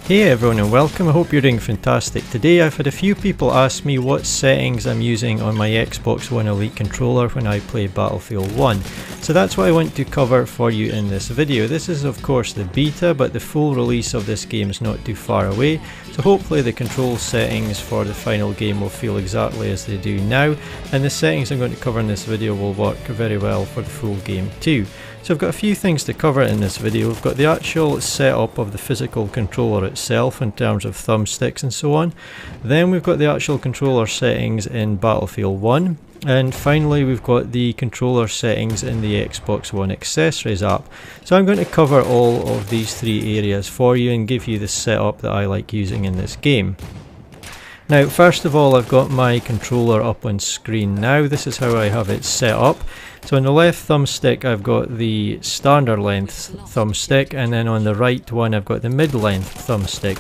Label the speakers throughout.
Speaker 1: Hey everyone and welcome, I hope you're doing fantastic. Today I've had a few people ask me what settings I'm using on my Xbox One Elite controller when I play Battlefield 1. So that's what I want to cover for you in this video. This is of course the beta, but the full release of this game is not too far away. So hopefully the control settings for the final game will feel exactly as they do now, and the settings I'm going to cover in this video will work very well for the full game too. So I've got a few things to cover in this video. We've got the actual setup of the physical controller itself in terms of thumbsticks and so on. Then we've got the actual controller settings in Battlefield 1. And finally we've got the controller settings in the Xbox One accessories app. So I'm going to cover all of these three areas for you and give you the setup that I like using in this game. Now first of all, I've got my controller up on screen now. This is how I have it set up. So on the left thumbstick I've got the standard length thumbstick, and then on the right one I've got the mid-length thumbstick.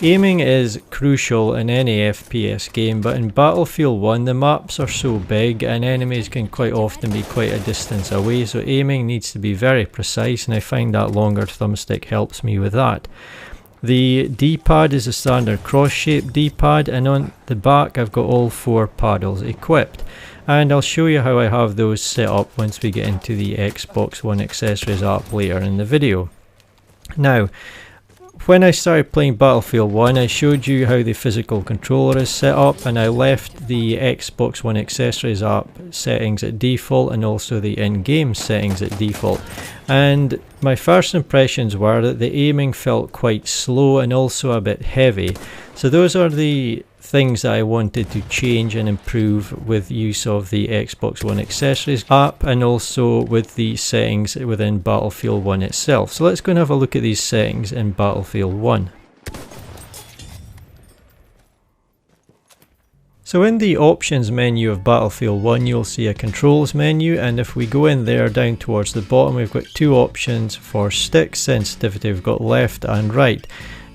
Speaker 1: Aiming is crucial in any FPS game, but in Battlefield 1 the maps are so big and enemies can quite often be quite a distance away, so aiming needs to be very precise, and I find that longer thumbstick helps me with that. The D-pad is a standard cross-shaped D-pad, and on the back I've got all four paddles equipped. And I'll show you how I have those set up once we get into the Xbox One accessories app later in the video. Now, when I started playing Battlefield 1, I showed you how the physical controller is set up, and I left the Xbox One accessories app settings at default and also the in-game settings at default. And my first impressions were that the aiming felt quite slow and also a bit heavy. So those are the things that I wanted to change and improve with use of the Xbox One accessories app, and also with the settings within Battlefield 1 itself. So let's go and have a look at these settings in Battlefield 1. So in the options menu of Battlefield 1 you'll see a controls menu, and if we go in there down towards the bottom we've got two options for stick sensitivity. We've got left and right.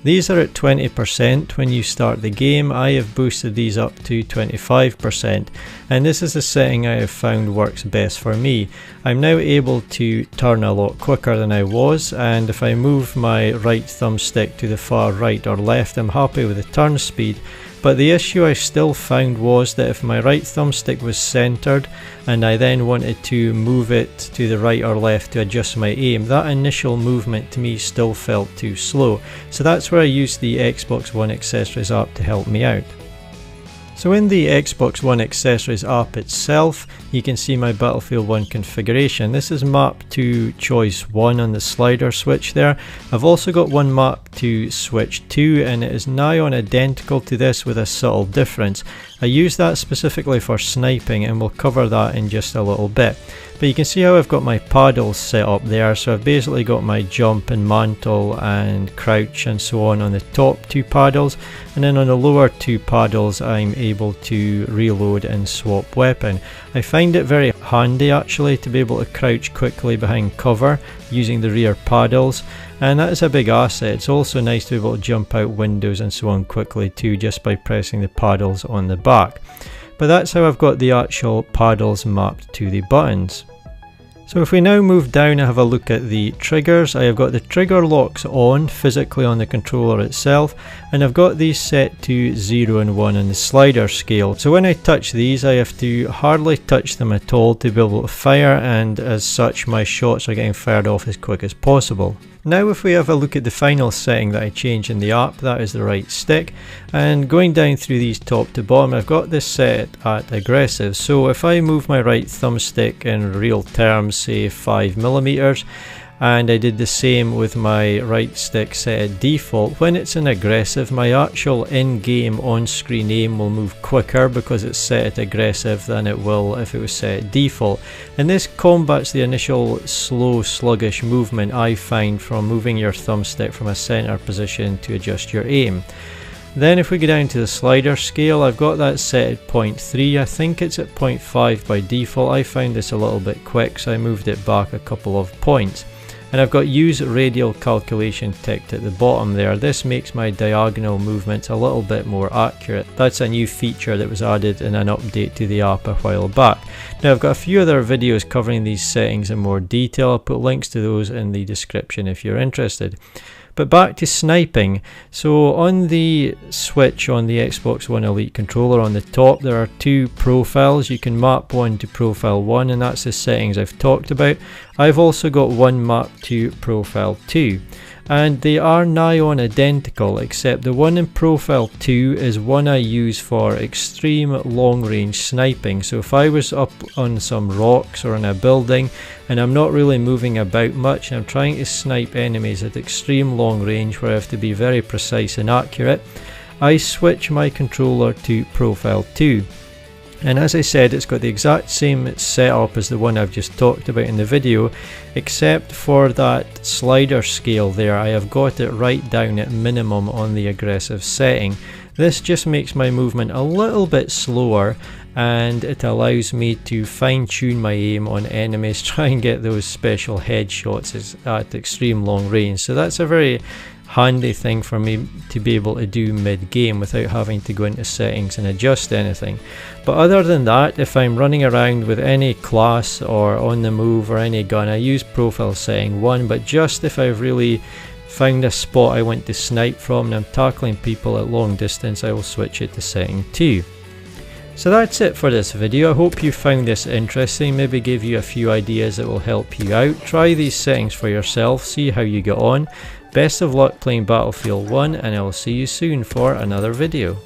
Speaker 1: These are at 20% when you start the game. I have boosted these up to 25%, and this is the setting I have found works best for me. I'm now able to turn a lot quicker than I was, and if I move my right thumbstick to the far right or left I'm happy with the turn speed. But the issue I still found was that if my right thumbstick was centered and I then wanted to move it to the right or left to adjust my aim, that initial movement to me still felt too slow. So that's where I used the Xbox One accessories app to help me out. So in the Xbox One accessories app itself, you can see my Battlefield 1 configuration. This is map to choice 1 on the slider switch there. I've also got one map to switch 2, and it is nigh on identical to this with a subtle difference. I use that specifically for sniping, and we'll cover that in just a little bit. But you can see how I've got my paddles set up there, so I've basically got my jump and mantle and crouch and so on the top two paddles, and then on the lower two paddles I'm able to reload and swap weapon. I find it very handy actually to be able to crouch quickly behind cover using the rear paddles, and that is a big asset. It's also nice to be able to jump out windows and so on quickly too, just by pressing the paddles on the back. But that's how I've got the actual paddles mapped to the buttons. So if we now move down and have a look at the triggers, I have got the trigger locks on physically on the controller itself, and I've got these set to 0 and 1 on the slider scale. So when I touch these I have to hardly touch them at all to be able to fire, and as such my shots are getting fired off as quick as possible. Now if we have a look at the final setting that I changed in the app, that is the right stick, and going down through these top to bottom I've got this set at aggressive. So if I move my right thumbstick in real terms, say 5mm, and I did the same with my right stick set at default, when it's in aggressive my actual in-game on-screen aim will move quicker because it's set at aggressive than it will if it was set at default, and this combats the initial slow sluggish movement I find from moving your thumbstick from a center position to adjust your aim. Then if we go down to the slider scale, I've got that set at 0.3, I think it's at 0.5 by default. I found this a little bit quick so I moved it back a couple of points. And I've got use radial calculation ticked at the bottom there. This makes my diagonal movements a little bit more accurate. That's a new feature that was added in an update to the app a while back. Now I've got a few other videos covering these settings in more detail. I'll put links to those in the description if you're interested. But back to sniping. So on the switch on the Xbox One Elite controller on the top, there are two profiles. You can map one to profile 1, and that's the settings I've talked about. I've also got one mapped to profile 2. And they are nigh on identical, except the one in profile 2 is one I use for extreme long range sniping. So if I was up on some rocks or in a building and I'm not really moving about much and I'm trying to snipe enemies at extreme long range where I have to be very precise and accurate, I switch my controller to profile 2. And as I said, it's got the exact same setup as the one I've just talked about in the video, except for that slider scale there. I have got it right down at minimum on the aggressive setting. This just makes my movement a little bit slower, and it allows me to fine tune my aim on enemies, try and get those special headshots at extreme long range. So that's a very handy thing for me to be able to do mid-game without having to go into settings and adjust anything. But other than that, if I'm running around with any class or on the move or any gun, I use profile setting 1, but just if I've really found a spot I want to snipe from and I'm tackling people at long distance, I will switch it to setting 2. So that's it for this video. I hope you found this interesting, maybe gave you a few ideas that will help you out. Try these settings for yourself, see how you get on. Best of luck playing Battlefield 1, and I will see you soon for another video.